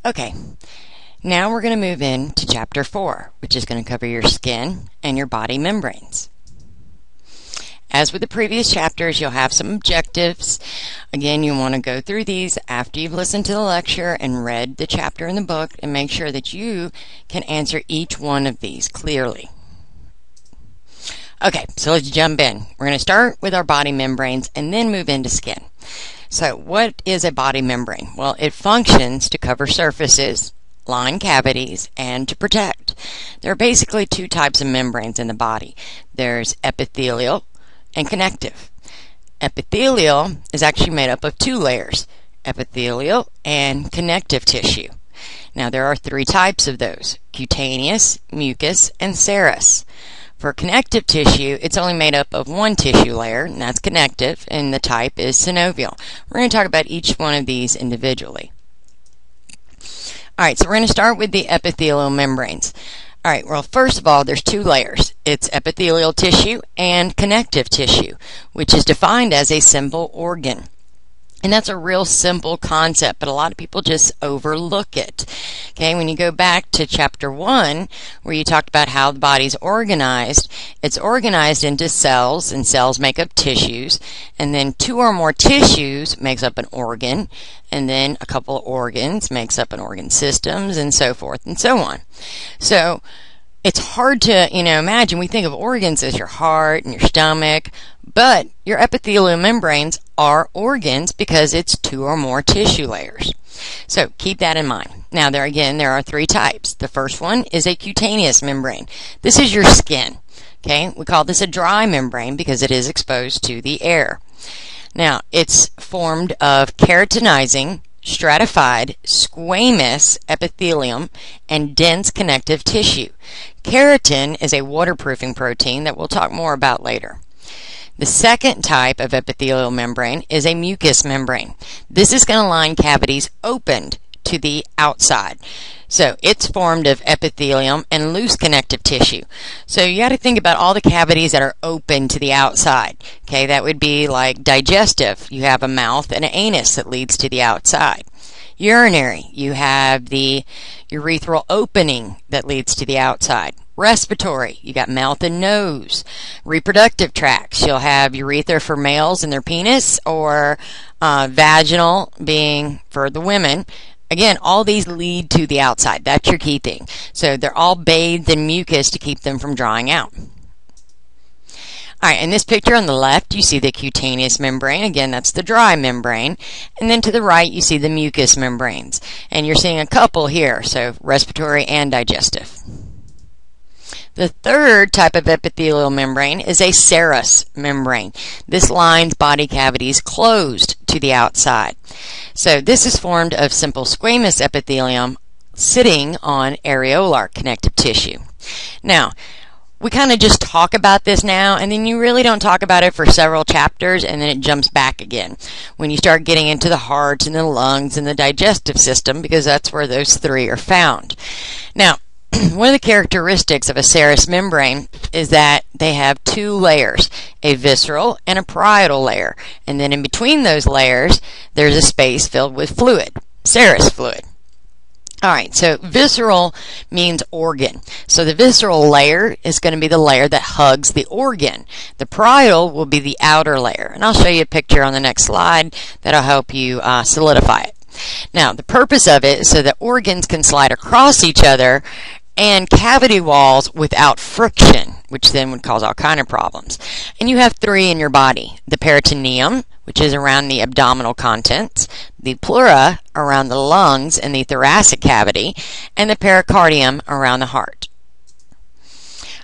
Okay, now we're going to move into Chapter 4, which is going to cover your skin and your body membranes. As with the previous chapters, you'll have some objectives. Again, you want to go through these after you've listened to the lecture and read the chapter in the book and make sure that you can answer each one of these clearly. Okay, so let's jump in. We're going to start with our body membranes and then move into skin. So what is a body membrane? Well, it functions to cover surfaces, line cavities, and to protect. There are basically two types of membranes in the body. There's epithelial and connective. Epithelial is actually made up of two layers, epithelial and connective tissue. Now there are three types of those: cutaneous, mucous, and serous. For connective tissue, it's only made up of one tissue layer, and that's connective, and the type is synovial. We're going to talk about each one of these individually. Alright, so we're going to start with the epithelial membranes. Alright, well, first of all, there's two layers. It's epithelial tissue and connective tissue, which is defined as a simple organ. And that's a real simple concept, but a lot of people just overlook it. Okay, when you go back to Chapter 1, where you talked about how the body's organized, it's organized into cells, and cells make up tissues, and then two or more tissues makes up an organ, and then a couple of organs makes up an organ systems, and so forth and so on. So it's hard to, imagine. We think of organs as your heart and your stomach, but your epithelial membranes are organs because it's two or more tissue layers. So keep that in mind. Now there are three types. The first one is a cutaneous membrane. This is your skin. Okay, we call this a dry membrane because it is exposed to the air. Now it's formed of keratinizing, stratified, squamous epithelium and dense connective tissue. Keratin is a waterproofing protein that we'll talk more about later. The second type of epithelial membrane is a mucous membrane. This is going to line cavities opened to the outside. So it's formed of epithelium and loose connective tissue. So you got to think about all the cavities that are open to the outside. Okay, that would be like digestive. You have a mouth and an anus that leads to the outside. Urinary, you have the urethral opening that leads to the outside. Respiratory, you got mouth and nose. Reproductive tracts, you'll have urethra for males and their penis, or vaginal being for the women. Again, all these lead to the outside. That's your key thing. So they're all bathed in mucus to keep them from drying out. Alright, in this picture on the left, you see the cutaneous membrane. Again, that's the dry membrane. And then to the right, you see the mucous membranes. And you're seeing a couple here, so respiratory and digestive. The third type of epithelial membrane is a serous membrane. This lines body cavities closed to the outside. So this is formed of simple squamous epithelium sitting on areolar connective tissue. Now, we kind of just talk about this now, and then you really don't talk about it for several chapters, and then it jumps back again when you start getting into the heart and the lungs and the digestive system, because that's where those three are found. Now, one of the characteristics of a serous membrane is that they have two layers, a visceral and a parietal layer. And then in between those layers, there's a space filled with fluid, serous fluid. Alright, so visceral means organ. So the visceral layer is going to be the layer that hugs the organ. The parietal will be the outer layer. And I'll show you a picture on the next slide that'll help you solidify it. Now, the purpose of it is so that organs can slide across each other and cavity walls without friction, which then would cause all kind of problems. And you have three in your body: the peritoneum, which is around the abdominal contents, the pleura around the lungs and the thoracic cavity, and the pericardium around the heart.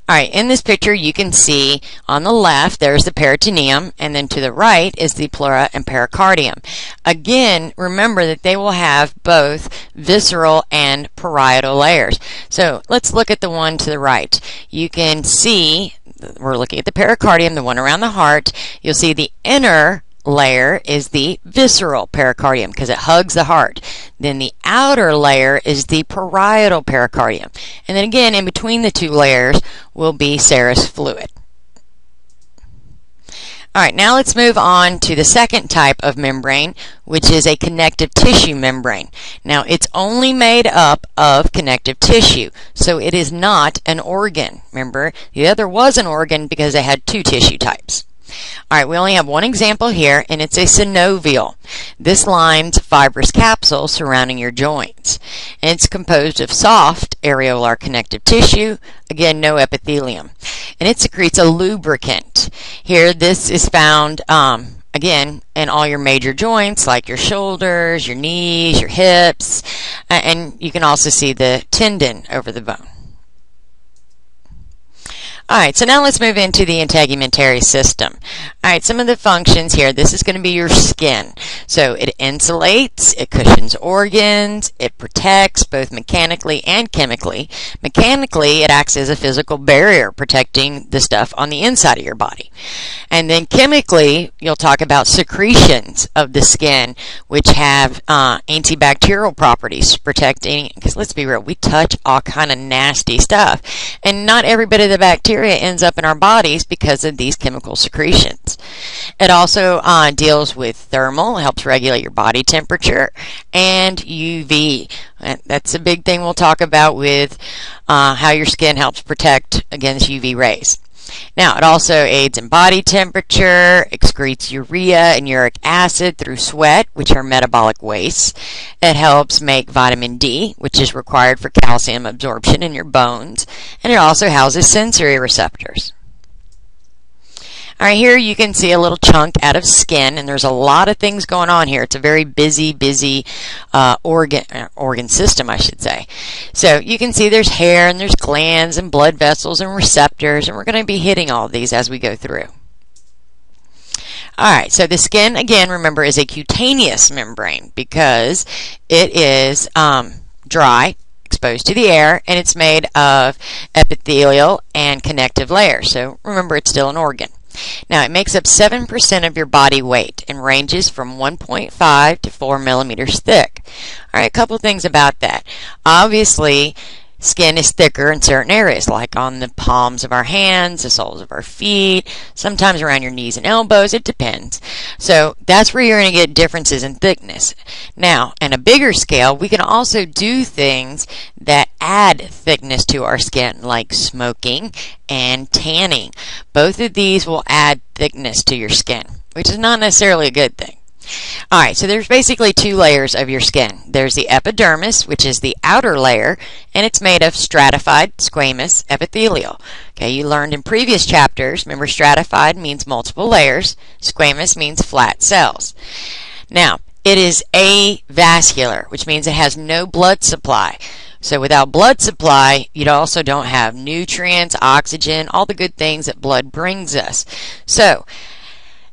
Alright, in this picture you can see on the left there's the peritoneum, and then to the right is the pleura and pericardium. Again, remember that they will have both visceral and parietal layers. So let's look at the one to the right. You can see, we're looking at the pericardium, the one around the heart. You'll see the inner layer is the visceral pericardium because it hugs the heart. Then the outer layer is the parietal pericardium. And then again, in between the two layers will be serous fluid. Alright, now let's move on to the second type of membrane, which is a connective tissue membrane. Now, it's only made up of connective tissue, so it is not an organ. Remember, the other was an organ because it had two tissue types. Alright, we only have one example here, and it's a synovial. This lines fibrous capsule surrounding your joints. And it's composed of soft areolar connective tissue, again, no epithelium. And it secretes a lubricant. Here, this is found, again, in all your major joints, like your shoulders, your knees, your hips, and you can also see the tendon over the bone. Alright, so now let's move into the integumentary system. Alright, some of the functions here. This is going to be your skin. So it insulates, it cushions organs, it protects both mechanically and chemically. Mechanically, it acts as a physical barrier protecting the stuff on the inside of your body. And then chemically, you'll talk about secretions of the skin, which have antibacterial properties protecting, because let's be real, we touch all kind of nasty stuff. And not every bit of the bacteria ends up in our bodies because of these chemical secretions. It also deals with thermal, helps regulate your body temperature, and UV. That's a big thing we'll talk about with how your skin helps protect against UV rays. Now, it also aids in body temperature, excretes urea and uric acid through sweat, which are metabolic wastes. It helps make vitamin D, which is required for calcium absorption in your bones. And it also houses sensory receptors. Alright, here you can see a little chunk out of skin, and there's a lot of things going on here. It's a very busy organ system, I should say. So you can see there's hair, and there's glands, and blood vessels, and receptors, and we're going to be hitting all of these as we go through. Alright, so the skin, again, remember, is a cutaneous membrane because it is dry, exposed to the air, and it's made of epithelial and connective layers. So remember, it's still an organ. Now, it makes up 7% of your body weight and ranges from 1.5 to 4 millimeters thick. All right, a couple things about that. Obviously, skin is thicker in certain areas, like on the palms of our hands, the soles of our feet, sometimes around your knees and elbows. It depends. So that's where you're going to get differences in thickness. Now, on a bigger scale, we can also do things that add thickness to our skin, like smoking and tanning. Both of these will add thickness to your skin, which is not necessarily a good thing. Alright, so there's basically two layers of your skin. There's the epidermis, which is the outer layer, and it's made of stratified squamous epithelial. Okay, you learned in previous chapters, remember stratified means multiple layers, squamous means flat cells. Now, it is avascular, which means it has no blood supply. So without blood supply, you also don't have nutrients, oxygen, all the good things that blood brings us. So,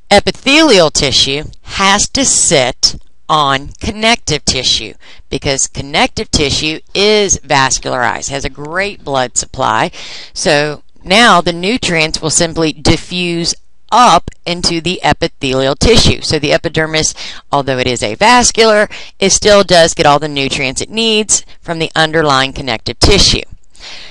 epithelial tissue has to sit on connective tissue because connective tissue is vascularized, has a great blood supply. So now the nutrients will simply diffuse up into the epithelial tissue. So the epidermis, although it is avascular, it still does get all the nutrients it needs from the underlying connective tissue.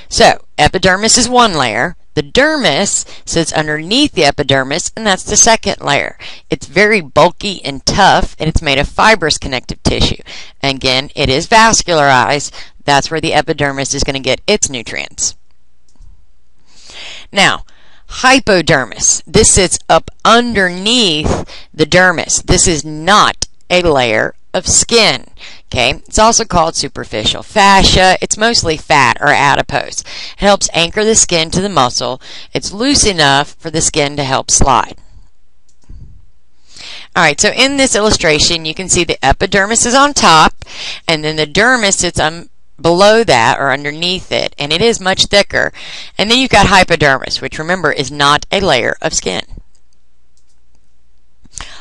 So epidermis is one layer. The dermis sits underneath the epidermis, and that's the second layer. It's very bulky and tough, and it's made of fibrous connective tissue. And again, it is vascularized. That's where the epidermis is going to get its nutrients. Now, hypodermis. This sits up underneath the dermis. This is not a layer of skin. Okay, it's also called superficial fascia. It's mostly fat or adipose. It helps anchor the skin to the muscle. It's loose enough for the skin to help slide. Alright, so in this illustration, you can see the epidermis is on top, and then the dermis sits below that or underneath it, and it is much thicker. And then you've got hypodermis, which remember is not a layer of skin.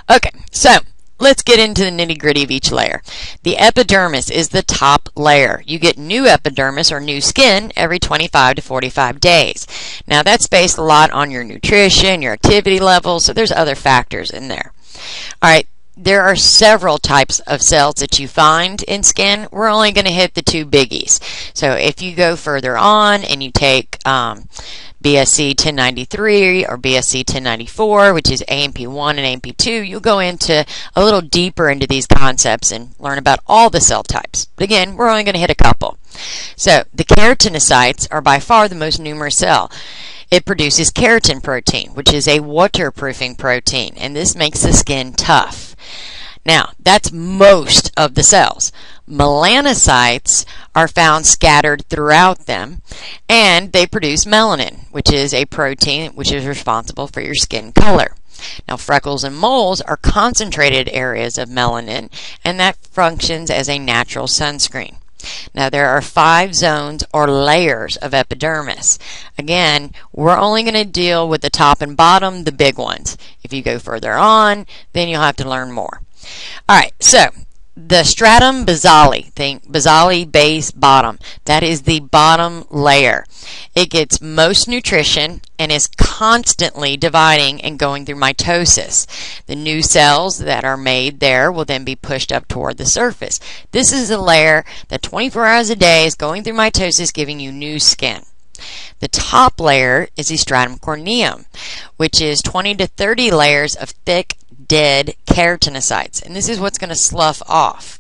Okay, so let's get into the nitty-gritty of each layer. The epidermis is the top layer. You get new epidermis or new skin every 25 to 45 days. Now that's based a lot on your nutrition, your activity level, so there's other factors in there. Alright, there are several types of cells that you find in skin. We're only going to hit the two biggies. So if you go further on and you take BSc 1093 or BSc 1094, which is AMP1 and AMP2, you'll go into a little deeper into these concepts and learn about all the cell types. But again, we're only going to hit a couple. So the keratinocytes are by far the most numerous cell. It produces keratin protein, which is a waterproofing protein, and this makes the skin tough. Now, that's most of the cells. Melanocytes are found scattered throughout them, and they produce melanin, which is a protein which is responsible for your skin color. Now, freckles and moles are concentrated areas of melanin, and that functions as a natural sunscreen. Now, there are 5 zones or layers of epidermis. Again, we're only going to deal with the top and bottom, the big ones. If you go further on, then you'll have to learn more. Alright, so the stratum basale, think basale base bottom, that is the bottom layer. It gets most nutrition and is constantly dividing and going through mitosis. The new cells that are made there will then be pushed up toward the surface. This is a layer that 24 hours a day is going through mitosis, giving you new skin. The top layer is the stratum corneum, which is 20 to 30 layers of thick, dead keratinocytes, and this is what's going to slough off.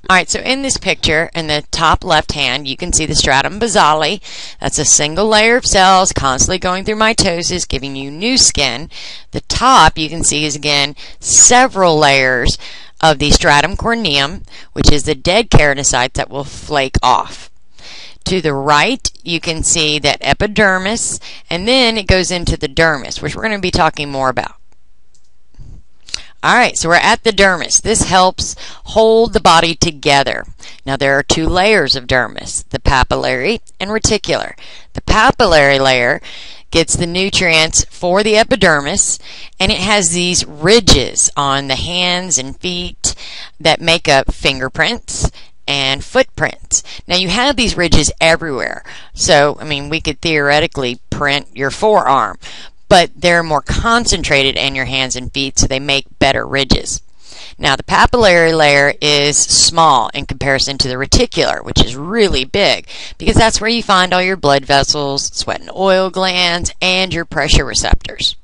Alright, so in this picture, in the top left hand, you can see the stratum basale. That's a single layer of cells constantly going through mitosis, giving you new skin. The top, you can see, is again several layers of the stratum corneum, which is the dead keratinocytes that will flake off. To the right, you can see that epidermis, and then it goes into the dermis, which we're going to be talking more about. Alright, so we're at the dermis. This helps hold the body together. Now, there are 2 layers of dermis, the papillary and reticular. The papillary layer gets the nutrients for the epidermis, and it has these ridges on the hands and feet that make up fingerprints and footprints. Now, you have these ridges everywhere. So, I mean, we could theoretically print your forearm, but they're more concentrated in your hands and feet, so they make better ridges. Now, the papillary layer is small in comparison to the reticular, which is really big, because that's where you find all your blood vessels, sweat and oil glands, and your pressure receptors.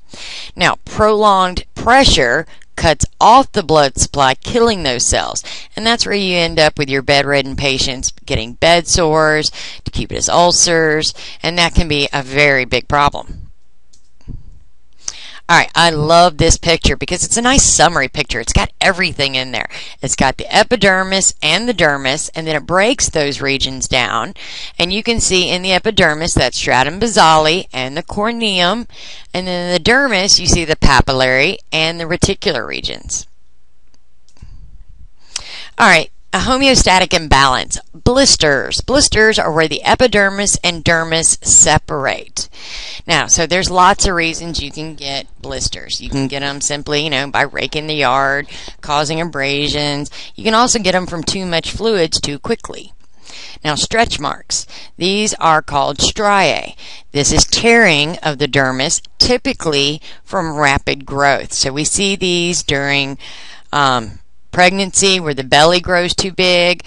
Now, prolonged pressure cuts off the blood supply, killing those cells, and that's where you end up with your bedridden patients getting bed sores, decubitus ulcers, and that can be a very big problem. Alright, I love this picture because it's a nice summary picture. It's got everything in there. It's got the epidermis and the dermis, and then it breaks those regions down. And you can see in the epidermis that stratum basale and the corneum, and then in the dermis you see the papillary and the reticular regions. Alright, a homeostatic imbalance. Blisters. Blisters are where the epidermis and dermis separate. Now, so there's lots of reasons you can get blisters. You can get them simply, by raking the yard, causing abrasions. You can also get them from too much fluids too quickly. Now, stretch marks. These are called striae. This is tearing of the dermis, typically from rapid growth. So we see these during pregnancy, where the belly grows too big.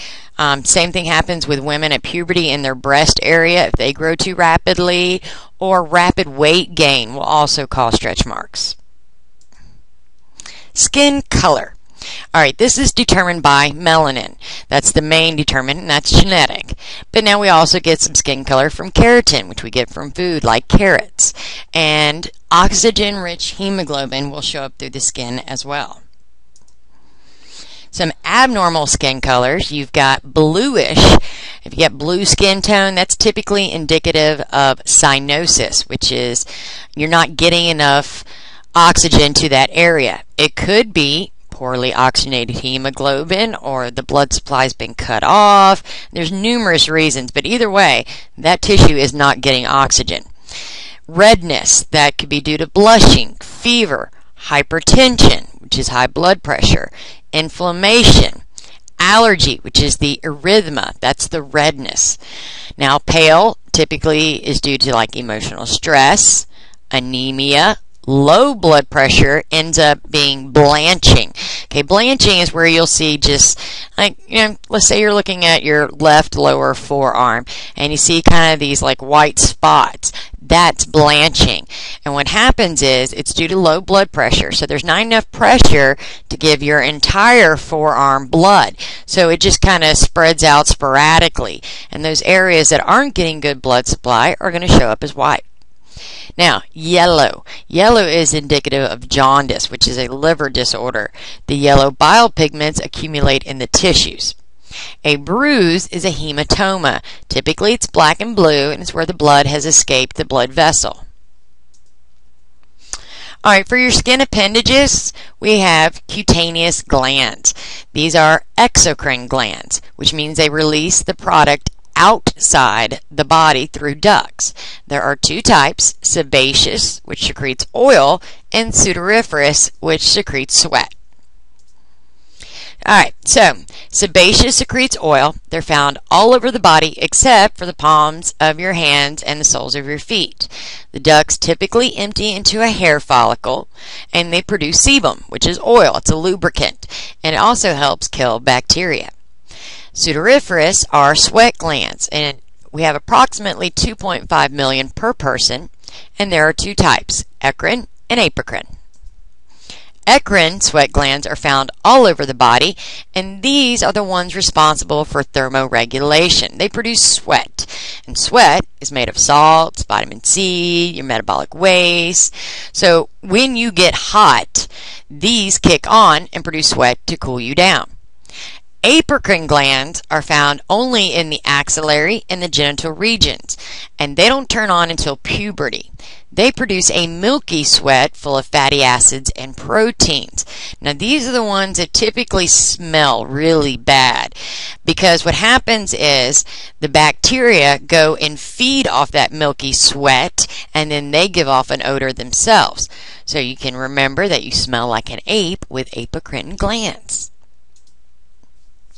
Same thing happens with women at puberty in their breast area if they grow too rapidly, or rapid weight gain will also cause stretch marks. Skin color. Alright, this is determined by melanin. That's the main determinant, and that's genetic. But now we also get some skin color from keratin, which we get from food like carrots. And oxygen-rich hemoglobin will show up through the skin as well. Some abnormal skin colors. You've got bluish. If you get blue skin tone, that's typically indicative of cyanosis, which is you're not getting enough oxygen to that area. It could be poorly oxygenated hemoglobin, or the blood supply's been cut off. There's numerous reasons, but either way, that tissue is not getting oxygen. Redness, that could be due to blushing, fever, hypertension, which is high blood pressure, inflammation, allergy, which is the erythema, that's the redness. Now, pale typically is due to like emotional stress, anemia, Low blood pressure ends up being blanching. Okay, blanching is where you'll see just like, let's say you're looking at your left lower forearm and you see kind of these like white spots. That's blanching. And what happens is it's due to low blood pressure. So there's not enough pressure to give your entire forearm blood. So it just kind of spreads out sporadically. And those areas that aren't getting good blood supply are going to show up as white. Now, yellow. Yellow is indicative of jaundice, which is a liver disorder. The yellow bile pigments accumulate in the tissues. A bruise is a hematoma. Typically, it's black and blue, and it's where the blood has escaped the blood vessel. All right, for your skin appendages, we have cutaneous glands. These are exocrine glands, which means they release the product outside the body through ducts. There are two types, sebaceous, which secretes oil, and sudoriferous, which secretes sweat. Alright, so sebaceous secretes oil. They're found all over the body except for the palms of your hands and the soles of your feet. The ducts typically empty into a hair follicle and they produce sebum, which is oil. It's a lubricant, and it also helps kill bacteria. Sudoriferous are sweat glands, and we have approximately 2.5 million per person, and there are two types, eccrine and apocrine. Eccrine sweat glands are found all over the body, and these are the ones responsible for thermoregulation. They produce sweat, and sweat is made of salts, vitamin C, your metabolic waste. So when you get hot, these kick on and produce sweat to cool you down. Apocrine glands are found only in the axillary and the genital regions, and they don't turn on until puberty. They produce a milky sweat full of fatty acids and proteins. Now, these are the ones that typically smell really bad because what happens is the bacteria go and feed off that milky sweat, and then they give off an odor themselves. So you can remember that you smell like an ape with apocrine glands.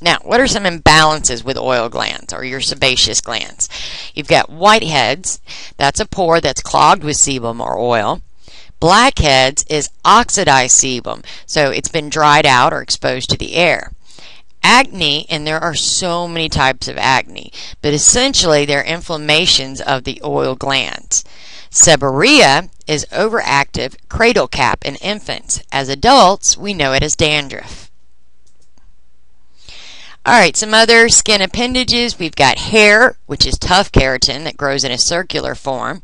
Now, what are some imbalances with oil glands or your sebaceous glands? You've got whiteheads. That's a pore that's clogged with sebum or oil. Blackheads is oxidized sebum, so it's been dried out or exposed to the air. Acne, and there are so many types of acne, but essentially they're inflammations of the oil glands. Seborrhea is overactive cradle cap in infants. As adults, we know it as dandruff. Alright, some other skin appendages. We've got hair, which is tough keratin that grows in a circular form.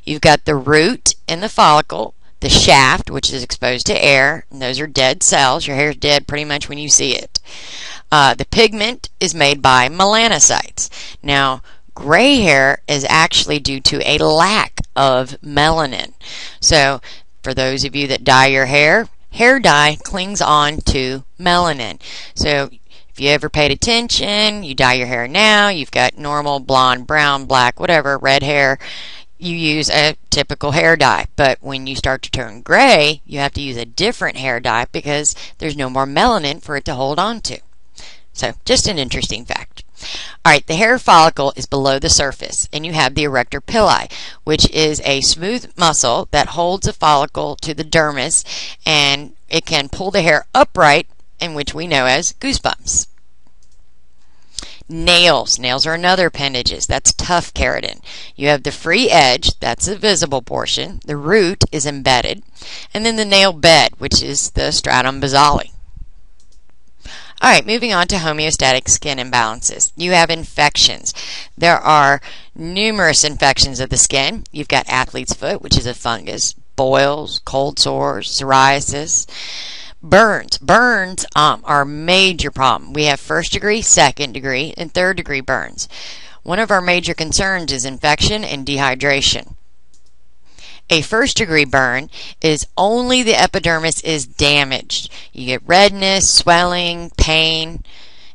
You've got the root and the follicle, the shaft, which is exposed to air, and those are dead cells. Your hair's dead pretty much when you see it. The pigment is made by melanocytes. Now, gray hair is actually due to a lack of melanin. So, for those of you that dye your hair dye clings on to melanin. So, if you ever paid attention, you dye your hair now, you've got normal, blonde, brown, black, whatever, red hair, you use a typical hair dye. But when you start to turn gray, you have to use a different hair dye because there's no more melanin for it to hold on to. So, just an interesting fact. Alright, the hair follicle is below the surface, and you have the erector pili, which is a smooth muscle that holds a follicle to the dermis, and it can pull the hair upright, in which we know as goosebumps. Nails. Nails are another appendages. That's tough keratin. You have the free edge, that's the visible portion. The root is embedded. And then the nail bed, which is the stratum basale. Alright, moving on to homeostatic skin imbalances. You have infections. There are numerous infections of the skin. You've got athlete's foot, which is a fungus, boils, cold sores, psoriasis. Burns. Burns are a major problem. We have first degree, second degree, and third degree burns. One of our major concerns is infection and dehydration. A first degree burn is only the epidermis is damaged. You get redness, swelling, pain.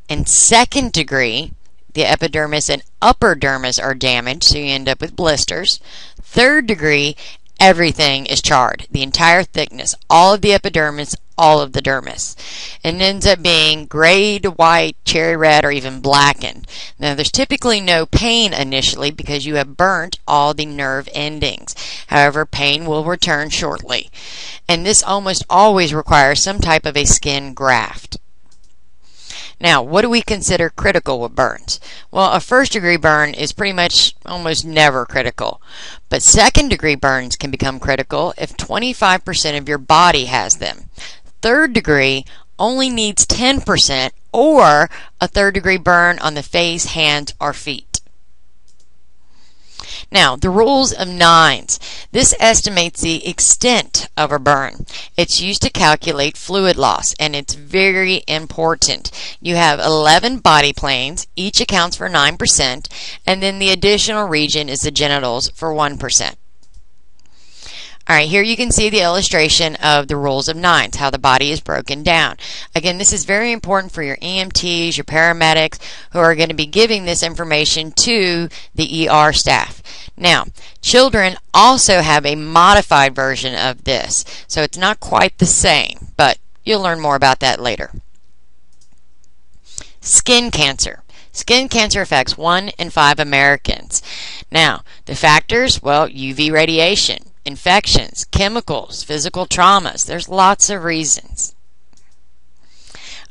And second degree, the epidermis and upper dermis are damaged, so you end up with blisters. Third degree, everything is charred. The entire thickness, all of the epidermis, all of the dermis. And it ends up being gray to white, cherry red, or even blackened. Now, there's typically no pain initially because you have burnt all the nerve endings. However, pain will return shortly. And this almost always requires some type of a skin graft. Now, what do we consider critical with burns? Well, a first-degree burn is pretty much almost never critical. But second-degree burns can become critical if 25% of your body has them. Third degree only needs 10%, or a third-degree burn on the face, hands, or feet. Now, the rules of nines. This estimates the extent of a burn. It's used to calculate fluid loss, and it's very important. You have 11 body planes. Each accounts for 9%, and then the additional region is the genitals for 1%. All right, here you can see the illustration of the rules of nines, how the body is broken down. Again, this is very important for your EMTs, your paramedics, who are going to be giving this information to the ER staff. Now, children also have a modified version of this, so it's not quite the same, but you'll learn more about that later. Skin cancer. Skin cancer affects 1 in 5 Americans. Now, the factors, well, UV radiation, infections, chemicals, physical traumas. There's lots of reasons.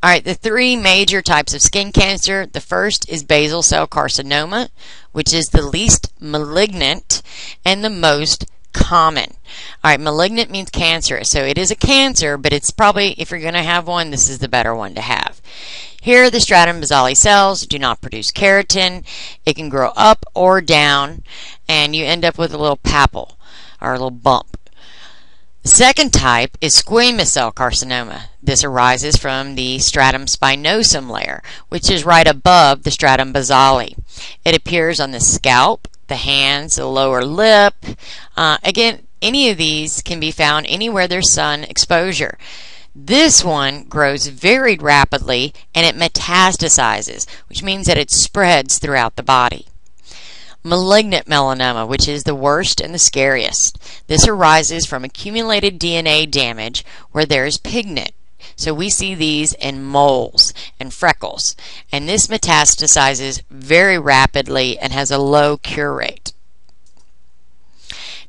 All right, the 3 major types of skin cancer. The first is basal cell carcinoma, which is the least malignant and the most common. All right, malignant means cancerous. So it is a cancer, but it's probably, if you're going to have one, this is the better one to have. Here, the stratum basale cells do not produce keratin. It can grow up or down, and you end up with a little papule, or a little bump. The second type is squamous cell carcinoma. This arises from the stratum spinosum layer, which is right above the stratum basale. It appears on the scalp, the hands, the lower lip. Again, any of these can be found anywhere there's sun exposure. This one grows very rapidly and it metastasizes, which means that it spreads throughout the body. Malignant melanoma, which is the worst and the scariest. This arises from accumulated DNA damage where there is pigment. So we see these in moles and freckles. And this metastasizes very rapidly and has a low cure rate.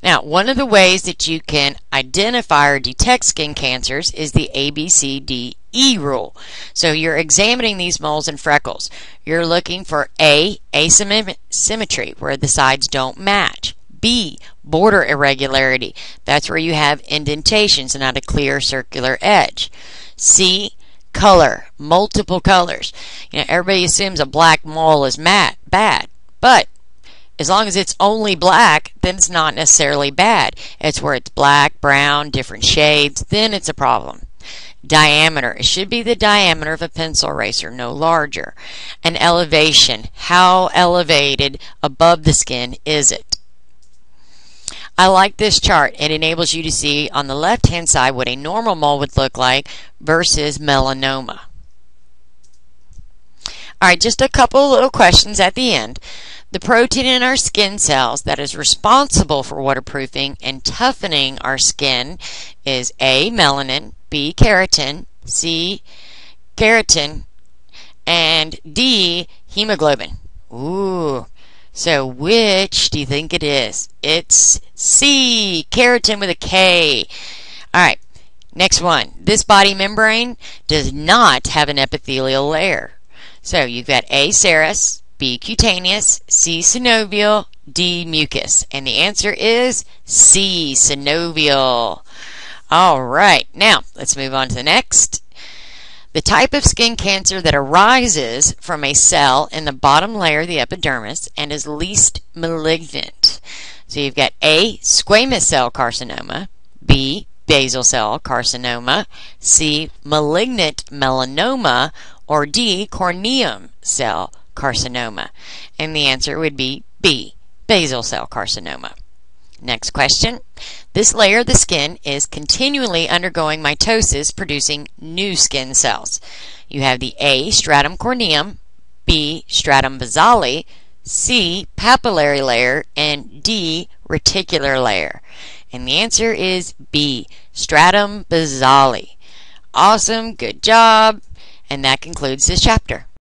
Now, one of the ways that you can identify or detect skin cancers is the ABCDE rule. So you're examining these moles and freckles. You're looking for A, asymmetry, where the sides don't match. B, border irregularity. That's where you have indentations and not a clear circular edge. C, color, multiple colors. You know, everybody assumes a black mole is bad, but as long as it's only black, then it's not necessarily bad. It's where it's black, brown, different shades, then it's a problem. Diameter. It should be the diameter of a pencil eraser, no larger. And elevation. How elevated above the skin is it? I like this chart. It enables you to see on the left-hand side what a normal mole would look like versus melanoma. All right, just a couple little questions at the end. The protein in our skin cells that is responsible for waterproofing and toughening our skin is A, melanin, B, keratin, C, keratin, and D, hemoglobin. Ooh, so which do you think it is? It's C, keratin with a K. All right, next one. This body membrane does not have an epithelial layer. So you've got A, serous, B, cutaneous, C, synovial, D, mucus. And the answer is C, synovial. All right, now let's move on to the next. The type of skin cancer that arises from a cell in the bottom layer of the epidermis and is least malignant. So you've got A, squamous cell carcinoma, B, basal cell carcinoma, C, malignant melanoma, or D, corneum cell carcinoma. And the answer would be B, basal cell carcinoma. Next question. This layer of the skin is continually undergoing mitosis, producing new skin cells. You have the A, stratum corneum, B, stratum basale, C, papillary layer, and D, reticular layer. And the answer is B, stratum basale. Awesome, good job. And that concludes this chapter.